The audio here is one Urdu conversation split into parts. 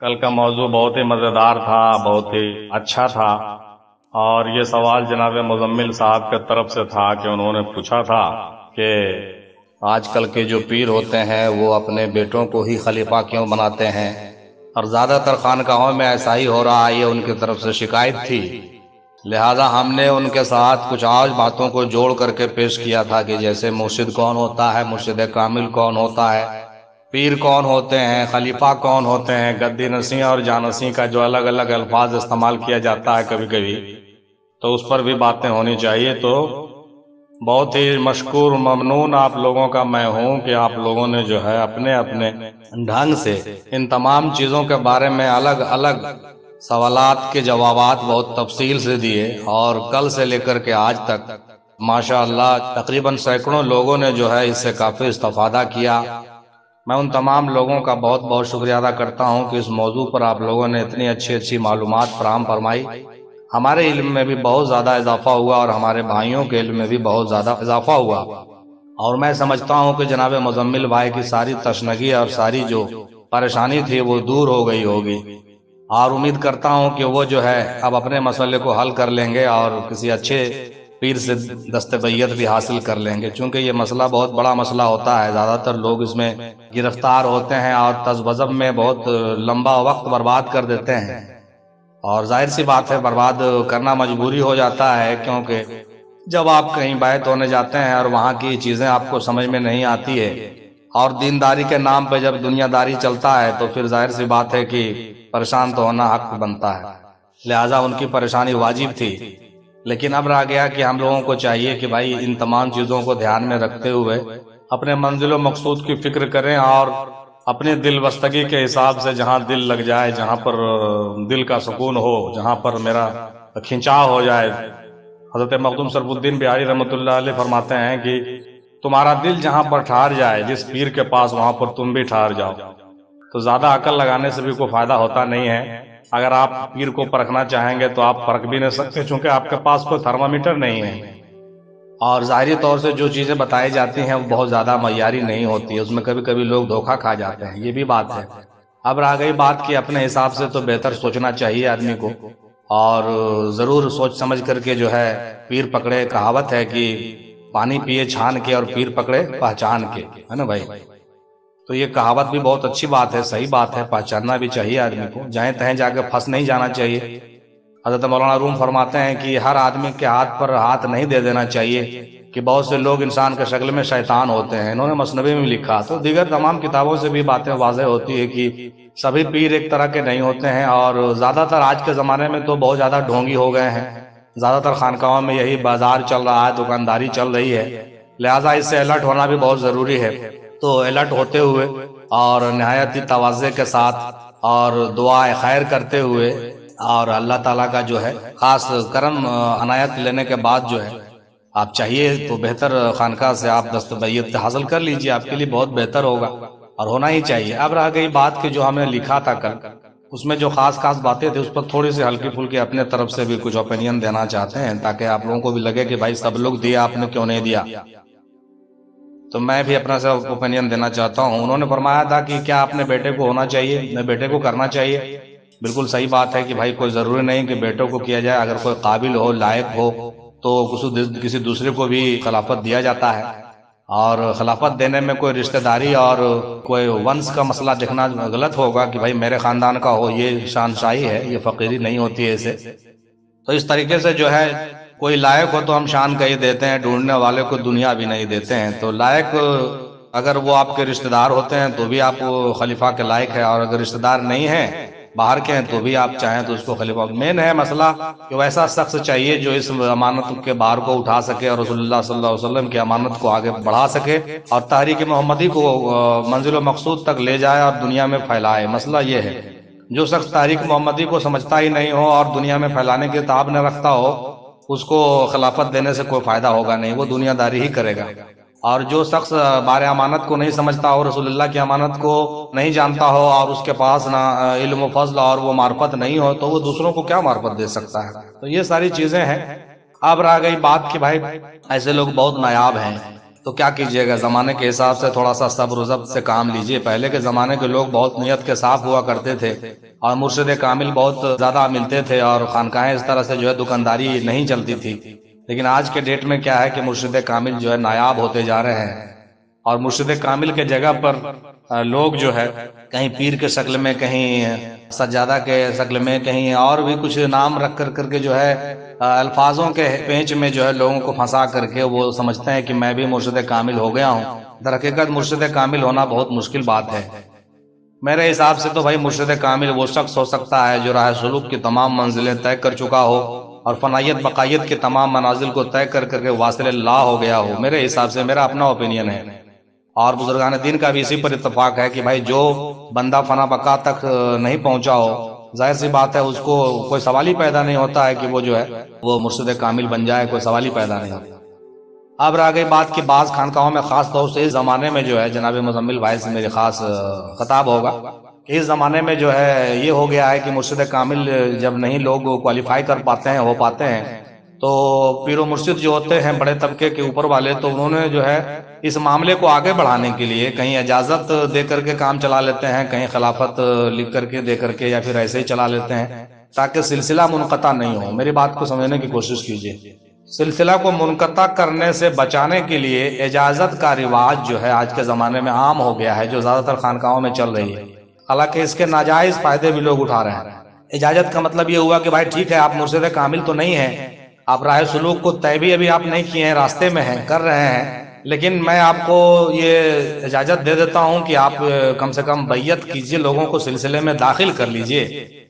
کل کا موضوع بہت ہی مزیدار تھا، بہت ہی اچھا تھا، اور یہ سوال جناب مزمل صاحب کے طرف سے تھا کہ انہوں نے پوچھا تھا کہ آج کل کے جو پیر ہوتے ہیں وہ اپنے بیٹوں کو ہی خلیفہ کیوں بناتے ہیں، اور زیادہ تر خانقاہوں میں ایسا ہی ہو رہا ہے، یہ ان کی طرف سے شکایت تھی۔ لہذا ہم نے ان کے ساتھ کچھ اور باتوں کو جوڑ کر کے پیش کیا تھا کہ جیسے مرشد کون ہوتا ہے، مرشد کامل کون ہوتا ہے، پیر کون ہوتے ہیں، خلیفہ کون ہوتے ہیں، گدی نشیں اور جانشیں کا جو الگ الگ الفاظ استعمال کیا جاتا ہے کبھی کبھی، تو اس پر بھی باتیں ہونی چاہیے۔ تو بہت ہی مشکور ممنون آپ لوگوں کا میں ہوں کہ آپ لوگوں نے جو ہے اپنے اپنے ڈھنگ سے ان تمام چیزوں کے بارے میں الگ الگ سوالات کے جوابات بہت تفصیل سے دیے، اور کل سے لے کر کے آج تک ماشاء اللہ تقریباً سینکڑوں لوگوں نے جو ہے اس سے کافی استفادہ کیا۔ میں ان تمام لوگوں کا بہت بہت شکریہ ادا کرتا ہوں کہ اس موضوع پر آپ لوگوں نے اتنی اچھی اچھی معلومات فراہم فرمائی۔ ہمارے علم میں بھی بہت زیادہ اضافہ ہوا، اور ہمارے بھائیوں کے علم میں بھی بہت زیادہ اضافہ ہوا، اور میں سمجھتا ہوں کہ جناب مزمل بھائی کی ساری تشنگی اور ساری جو پریشانی تھی وہ دور ہو گئی ہوگی، اور امید کرتا ہوں کہ وہ جو ہے اب اپنے مسئلے کو حل کر لیں گے اور کسی اچھے پیر سے دستبیت بھی حاصل کر لیں گے، چونکہ یہ مسئلہ بہت بڑا مسئلہ ہوتا ہے، زیادہ تر لوگ اس میں گرفتار ہوتے ہیں اور تذبذب میں بہت لمبا وقت برباد کر دیتے ہیں، اور ظاہر سی بات ہے برباد کرنا مجبوری ہو جاتا ہے، کیونکہ جب آپ کہیں بیعت ہونے جاتے ہیں اور وہاں کی چیزیں آپ کو سمجھ میں نہیں آتی ہے، اور دینداری کے نام پہ جب دنیا داری چلتا ہے، تو پھر ظاہر سی بات ہے کہ پریشان تو ہونا حق بنتا ہے، لہٰذا ان کی پریشانی واجب تھی۔ لیکن اب رہ گیا کہ ہم لوگوں کو چاہیے کہ بھائی ان تمام چیزوں کو دھیان میں رکھتے ہوئے اپنے منزل و مقصود کی فکر کریں، اور اپنے دل بستگی کے حساب سے جہاں دل لگ جائے، جہاں پر دل کا سکون ہو، جہاں پر میرا کھنچاؤ ہو جائے۔ حضرت مخدوم سرف الدین بہاری رحمۃ اللہ علیہ فرماتے ہیں کہ تمہارا دل جہاں پر ٹھہر جائے جس پیر کے پاس، وہاں پر تم بھی ٹھہر جاؤ۔ تو زیادہ عقل لگانے سے بھی کوئی فائدہ ہوتا نہیں ہے، اگر آپ پیر کو پرکھنا چاہیں گے تو آپ پرکھ بھی نہیں سکتے، چونکہ آپ کے پاس کوئی تھرمامیٹر نہیں ہے، اور ظاہری طور سے جو چیزیں بتائی جاتی ہیں وہ بہت زیادہ معیاری نہیں ہوتی ہے، اس میں کبھی کبھی لوگ دھوکہ کھا جاتے ہیں، یہ بھی بات ہے۔ اب رہ گئی بات کہ اپنے حساب سے تو بہتر سوچنا چاہیے آدمی کو، اور ضرور سوچ سمجھ کر کے جو ہے پیر پکڑے۔ کہاوت ہے کہ پانی پیے چھان کے اور پیر پکڑے پہچان کے، ہے نا بھائی؟ تو یہ کہاوت بھی بہت اچھی بات ہے، صحیح بات ہے، پہچاننا بھی چاہیے آدمی کو، جہیں تہیں جا کے پھنس نہیں جانا چاہیے۔ حضرت مولانا روم فرماتے ہیں کہ ہر آدمی کے ہاتھ پر ہاتھ نہیں دے دینا چاہیے، کہ بہت سے لوگ انسان کے شکل میں شیطان ہوتے ہیں، انہوں نے مثنوی میں لکھا، تو دیگر تمام کتابوں سے بھی باتیں واضح ہوتی ہے کہ سبھی پیر ایک طرح کے نہیں ہوتے ہیں، اور زیادہ تر آج کے زمانے میں تو بہت زیادہ ڈھونگی ہو گئے ہیں، زیادہ تر خانقاہوں میں یہی بازار چل رہا ہے، دکانداری چل رہی ہے، لہٰذا اس سے الرٹ ہونا بھی بہت ضروری ہے۔ تو الرٹ ہوتے ہوئے اور نہایت ہی تواضع کے ساتھ اور دعائے خیر کرتے ہوئے، اور اللہ تعالیٰ کا جو ہے خاص کرم عنایت لینے کے بعد جو ہے آپ چاہیے تو بہتر خانقاہ سے آپ دستبیت حاصل کر لیجئے، آپ کے لیے بہت بہتر ہوگا، اور ہونا ہی چاہیے۔ اب رہ گئی بات کہ جو ہم نے لکھا تھا کل، اس میں جو خاص خاص باتیں تھیں اس پر تھوڑی سی ہلکی پھلکی اپنے طرف سے بھی کچھ اوپینین دینا چاہتے ہیں، تاکہ آپ لوگوں کو بھی لگے کہ بھائی سب لوگ دیا، آپ نے کیوں نہیں دیا۔ تو میں بھی اپنا سے اوپینین دینا چاہتا ہوں۔ انہوں نے فرمایا تھا کہ کیا اپنے بیٹے کو ہونا چاہیے، بیٹے کو کرنا چاہیے۔ بالکل صحیح بات ہے کہ بھائی کوئی ضروری نہیں کہ بیٹوں کو کیا جائے، اگر کوئی قابل ہو، لائق ہو، تو کسی دوسرے کو بھی خلافت دیا جاتا ہے، اور خلافت دینے میں کوئی رشتہ داری اور کوئی ونس کا مسئلہ دیکھنا غلط ہوگا کہ بھائی میرے خاندان کا ہو، یہ شانشاہی ہے، یہ فقیری نہیں ہوتی ہے اسے۔ تو اس طریقے سے جو ہے کوئی لائق ہو تو ہم شان کا ہی دیتے ہیں، ڈھونڈنے والے کو دنیا بھی نہیں دیتے ہیں۔ تو لائق اگر وہ آپ کے رشتہ دار ہوتے ہیں تو بھی آپ خلیفہ کے لائق ہے، اور اگر رشتہ دار نہیں ہیں، باہر کے ہیں، تو بھی آپ چاہیں تو اس کو خلیفہ۔ مین ہے مسئلہ کہ ویسا شخص چاہیے جو اس امانت کے بار کو اٹھا سکے، اور رسول اللہ صلی اللہ علیہ وسلم کی امانت کو آگے بڑھا سکے، اور تحریک محمدی کو منزل و مقصود تک لے جائے اور دنیا میں پھیلائے۔ مسئلہ یہ ہے، جو شخص تحریک محمدی کو سمجھتا ہی نہیں ہو اور دنیا میں پھیلانے کی تاب نہ رکھتا ہو، اس کو خلافت دینے سے کوئی فائدہ ہوگا نہیں، وہ دنیا داری ہی کرے گا۔ اور جو شخص بار امانت کو نہیں سمجھتا ہو، رسول اللہ کی امانت کو نہیں جانتا ہو، اور اس کے پاس نہ علم و فضل اور وہ معرفت نہیں ہو، تو وہ دوسروں کو کیا معرفت دے سکتا ہے؟ تو یہ ساری چیزیں ہیں۔ اب رہ گئی بات کہ بھائی ایسے لوگ بہت نایاب ہیں، تو کیا کیجیے گا، زمانے کے حساب سے تھوڑا سا صبر و ضبط سے کام لیجیے۔ پہلے کے زمانے کے لوگ بہت نیت کے صاف ہوا کرتے تھے اور مرشد کامل بہت زیادہ ملتے تھے، اور خانقاہیں اس طرح سے جو ہے دکانداری نہیں چلتی تھی۔ لیکن آج کے ڈیٹ میں کیا ہے کہ مرشد کامل جو ہے نایاب ہوتے جا رہے ہیں، اور مرشد کامل کے جگہ پر لوگ جو ہے کہیں پیر کے شکل میں، کہیں سجادہ کے شکل میں، کہیں اور بھی کچھ نام رکھ کر کے جو ہے الفاظوں کے پیچ میں جو ہے لوگوں کو پھنسا کر کے وہ سمجھتے ہیں کہ میں بھی مرشد کامل ہو گیا ہوں۔ در حقیقت مرشد کامل ہونا بہت مشکل بات ہے۔ میرے حساب سے تو بھائی مرشد کامل وہ شخص ہو سکتا ہے جو راہ سلوک کی تمام منزلیں طے کر چکا ہو اور فنائیت بقائیت کے تمام منازل کو طے کر کے واصل اللہ ہو گیا ہو۔ میرے حساب سے، میرا اپنا اوپینین ہے، اور بزرگان دین کا بھی اسی پر اتفاق ہے کہ بھائی جو بندہ فنا بقا تک نہیں پہنچا ہو، ظاہر سی بات ہے اس کو کوئی سوال ہی پیدا نہیں ہوتا ہے کہ وہ جو ہے وہ مرشد کامل بن جائے، کوئی سوال ہی پیدا نہیں ہوتا۔ اب رہ گئی بات کہ بعض خانقاہوں میں خاص طور سے اس زمانے میں جو ہے، جناب مزمل بھائی سے میری خاص خطاب ہوگا کہ اس زمانے میں جو ہے یہ ہو گیا ہے کہ مرشد کامل جب نہیں لوگ کوالیفائی کر پاتے ہیں، ہو پاتے ہیں، تو پیر و مرشد جو ہوتے ہیں بڑے طبقے کے اوپر والے، تو انہوں نے جو ہے اس معاملے کو آگے بڑھانے کے لیے کہیں اجازت دے کر کے کام چلا لیتے ہیں، کہیں خلافت لکھ کر کے دے کر کے، یا پھر ایسے ہی چلا لیتے ہیں تاکہ سلسلہ منقطع نہیں ہو۔ میری بات کو سمجھنے کی کوشش کیجیے۔ سلسلہ کو منقطع کرنے سے بچانے کے لیے اجازت کا رواج جو ہے آج کے زمانے میں عام ہو گیا ہے، جو زیادہ تر خانقاہوں میں چل رہی ہے۔ حالانکہ اس کے ناجائز فائدے بھی لوگ اٹھا رہے ہیں۔ اجازت کا مطلب یہ ہوا کہ بھائی ٹھیک ہے، آپ مرشد کامل تو نہیں ہیں، آپ راہ سلوک کو طے بھی ابھی آپ نہیں کیے ہیں، راستے میں ہیں، کر رہے ہیں، لیکن میں آپ کو یہ اجازت دے دیتا ہوں کہ آپ کم سے کم بیعت کیجئے، لوگوں کو سلسلے میں داخل کر لیجئے۔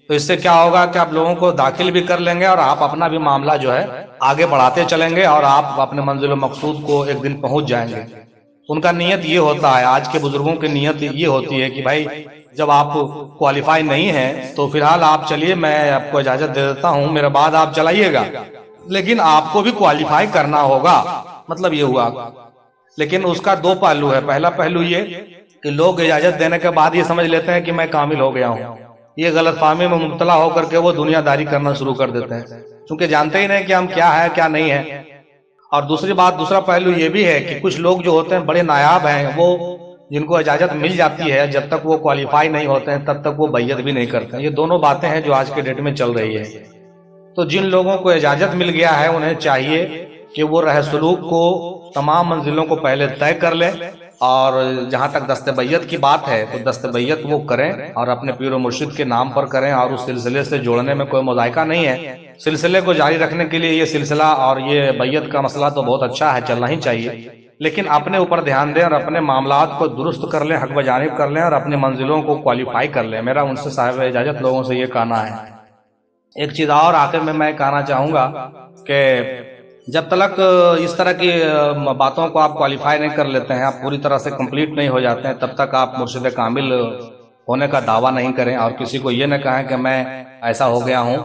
تو اس سے کیا ہوگا کہ آپ لوگوں کو داخل بھی کر لیں گے اور آپ اپنا بھی معاملہ جو ہے آگے بڑھاتے چلیں گے، اور آپ اپنے منزل و مقصود کو ایک دن پہنچ جائیں گے۔ ان کا نیت یہ ہوتا ہے، آج کے بزرگوں کی نیت یہ ہوتی ہے کہ بھائی جب آپ کوالیفائی نہیں ہیں تو فی الحال آپ چلیے، میں آپ کو اجازت دے دیتا ہوں، میرے بعد آپ چلائیے گا، لیکن آپ کو بھی کوالیفائی کرنا ہوگا، مطلب یہ ہوا۔ لیکن اس کا دو پہلو ہے۔ پہلا پہلو یہ کہ لوگ اجازت دینے کے بعد یہ سمجھ لیتے ہیں کہ میں کامل ہو گیا ہوں، یہ غلط فہمی میں مبتلا ہو کر کے وہ دنیا داری کرنا شروع کر دیتے ہیں، چونکہ جانتے ہی نہیں کہ ہم کیا ہے کیا نہیں ہے۔ اور دوسرا پہلو یہ بھی ہے کہ کچھ لوگ جو ہوتے ہیں بڑے نایاب ہیں، وہ جن کو اجازت مل جاتی ہے، جب تک وہ کوالیفائی نہیں ہوتے ہیں تب تک وہ بیعت بھی نہیں کرتے ہیں۔ یہ دونوں باتیں ہیں جو آج کے ڈیٹ میں چل رہی ہے۔ تو جن لوگوں کو اجازت مل گیا ہے انہیں چاہیے کہ وہ راہ سلوک کو تمام منزلوں کو پہلے طے کر لیں، اور جہاں تک دست بیعت کی بات ہے تو دست بیعت وہ کریں اور اپنے پیر و مرشد کے نام پر کریں، اور اس سلسلے سے جوڑنے میں کوئی مذائقہ نہیں ہے۔ سلسلے کو جاری رکھنے کے لیے یہ سلسلہ اور یہ بیعت کا مسئلہ تو بہت اچھا ہے، چلنا ہی چاہیے، لیکن اپنے اوپر دھیان دیں اور اپنے معاملات کو درست کر لیں، حق بجانب کر لیں، اور اپنی منزلوں کو کوالیفائی کر لیں۔ میرا ان سے صاحب اجازت لوگوں سے یہ کہنا ہے۔ ایک چیز اور آخر میں کہنا چاہوں گا کہ جب تک اس طرح کی باتوں کو آپ کوالیفائی نہیں کر لیتے ہیں، آپ پوری طرح سے کمپلیٹ نہیں ہو جاتے ہیں، تب تک آپ مرشد کامل ہونے کا دعویٰ نہیں کریں، اور کسی کو یہ نہ کہیں کہ میں ایسا ہو گیا ہوں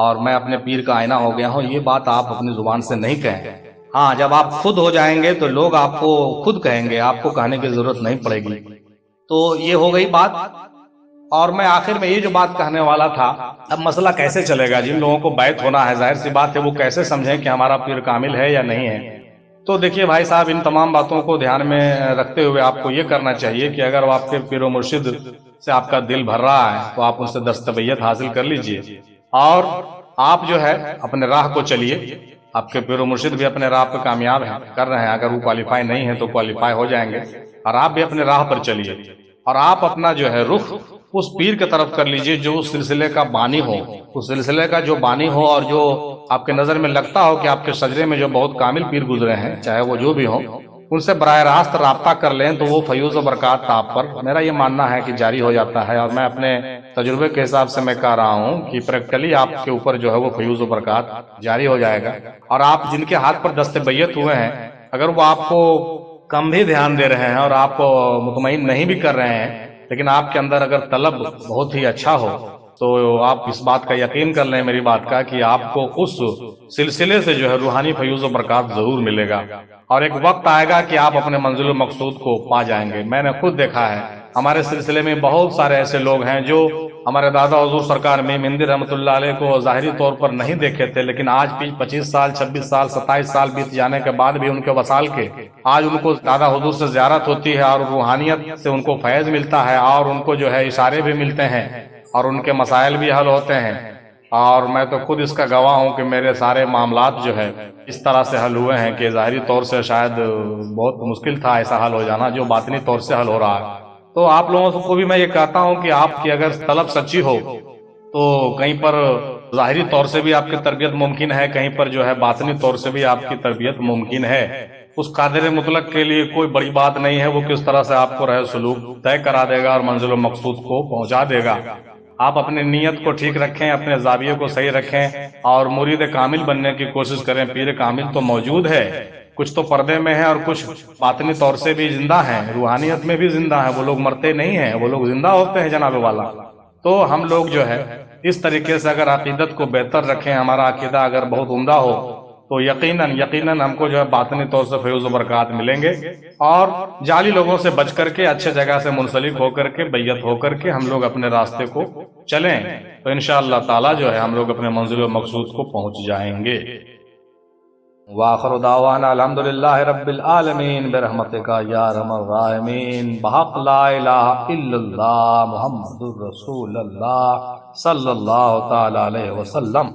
اور میں اپنے پیر کا آئینہ ہو گیا ہوں۔ یہ بات آپ اپنی زبان سے نہیں کہیں۔ ہاں، جب آپ خود ہو جائیں گے تو لوگ آپ کو خود کہیں گے، آپ کو کہنے کی ضرورت نہیں پڑے گی۔ تو یہ ہو گئی بات۔ اور میں آخر میں یہ جو بات کہنے والا تھا، اب مسئلہ کیسے چلے گا؟ جن لوگوں کو بیعت ہونا ہے، ظاہر سی بات ہے وہ کیسے سمجھیں کہ ہمارا پیر کامل ہے یا نہیں ہے؟ تو دیکھیے بھائی صاحب، ان تمام باتوں کو دھیان میں رکھتے ہوئے آپ کو یہ کرنا چاہیے کہ اگر آپ کے پیر و مرشد سے آپ کا دل بھر رہا ہے تو آپ ان سے دست بیعت حاصل کر لیجئے، اور آپ جو ہے اپنے راہ کو چلیے۔ آپ کے پیر و مرشد بھی اپنے راہ پہ کامیاب ہیں، کر رہے ہیں، اگر وہ کوالیفائی نہیں ہے تو کوالیفائی ہو جائیں گے، اور آپ بھی اپنے راہ پر چلیے، اور آپ اپنا جو ہے رخ اس پیر کی طرف کر لیجئے جو اس سلسلے کا بانی ہو، اس سلسلے کا جو بانی ہو، اور جو آپ کے نظر میں لگتا ہو کہ آپ کے شجرے میں جو بہت کامل پیر گزرے ہیں، چاہے وہ جو بھی ہوں، ان سے براہ راست رابطہ کر لیں تو وہ فیوز و برکات آپ پر، میرا یہ ماننا ہے کہ جاری ہو جاتا ہے۔ اور میں اپنے تجربے کے حساب سے میں کہہ رہا ہوں کہ پریکٹیکلی آپ کے اوپر جو ہے وہ فیوز و برکات جاری ہو جائے گا۔ اور آپ جن کے ہاتھ پر دست بیعت ہوئے ہیں، اگر وہ آپ کو کم بھی دھیان دے رہے ہیں اور آپ کو مطمئن نہیں بھی کر رہے ہیں، لیکن آپ کے اندر اگر طلب بہت ہی اچھا ہو تو آپ اس بات کا یقین کر لیں، میری بات کا، کہ آپ کو اس سلسلے سے جو ہے روحانی فیوز و برکات ضرور ملے گا، اور ایک وقت آئے گا کہ آپ اپنے منزل و مقصود کو پا جائیں گے۔ میں نے خود دیکھا ہے، ہمارے سلسلے میں بہت سارے ایسے لوگ ہیں جو ہمارے دادا حضور سرکار میم ہندی رحمۃ اللہ علیہ کو ظاہری طور پر نہیں دیکھے تھے، لیکن آج 25 سال 26 سال 27 سال بیت جانے کے بعد بھی ان کے وصال کے آج ان کو دادا حضور سے زیارت ہوتی ہے، اور روحانیت سے ان کو فیض ملتا ہے، اور ان کو جو ہے اشارے بھی ملتے ہیں، اور ان کے مسائل بھی حل ہوتے ہیں۔ اور میں تو خود اس کا گواہ ہوں کہ میرے سارے معاملات جو ہے اس طرح سے حل ہوئے ہیں کہ ظاہری طور سے شاید بہت مشکل تھا ایسا حل ہو جانا جو باطنی طور سے حل ہو رہا ہے۔ تو آپ لوگوں کو بھی میں یہ کہتا ہوں کہ آپ کی اگر طلب سچی ہو تو کہیں پر ظاہری طور سے بھی آپ کی تربیت ممکن ہے، کہیں پر جو ہے باطنی طور سے بھی آپ کی تربیت ممکن ہے۔ اس قادر مطلق کے لیے کوئی بڑی بات نہیں ہے، وہ کس طرح سے آپ کو رہے سلوک طے کرا دے گا اور منزل و مقصود کو پہنچا دے گا۔ آپ اپنی نیت کو ٹھیک رکھیں، اپنے زاویے کو صحیح رکھیں، اور مرید کامل بننے کی کوشش کریں۔ پیر کامل تو موجود ہے، کچھ تو پردے میں ہے اور کچھ باطنی طور سے بھی زندہ ہیں، روحانیت میں بھی زندہ ہیں، وہ لوگ مرتے نہیں ہیں، وہ لوگ زندہ ہوتے ہیں جناب والا۔ تو ہم لوگ جو ہے اس طریقے سے اگر عقیدت کو بہتر رکھیں، ہمارا عقیدہ اگر بہت عمدہ ہو تو یقیناً ہم کو جو ہے باطنی طور سے فیض و برکات ملیں گے، اور جعلی لوگوں سے بچ کر کے اچھے جگہ سے منسلک ہو کر کے بیعت ہو کر کے ہم لوگ اپنے راستے کو چلیں تو انشاءاللہ تعالی جو ہے ہم لوگ اپنے منزل و مقصود کو پہنچ جائیں گے۔ وآخر دعوانا الحمدللہ رب العالمین برحمتک یا ارحم الراحمین بحق لا الہ الا اللہ محمد الرسول اللہ صلی اللہ تعالی علیہ وسلم۔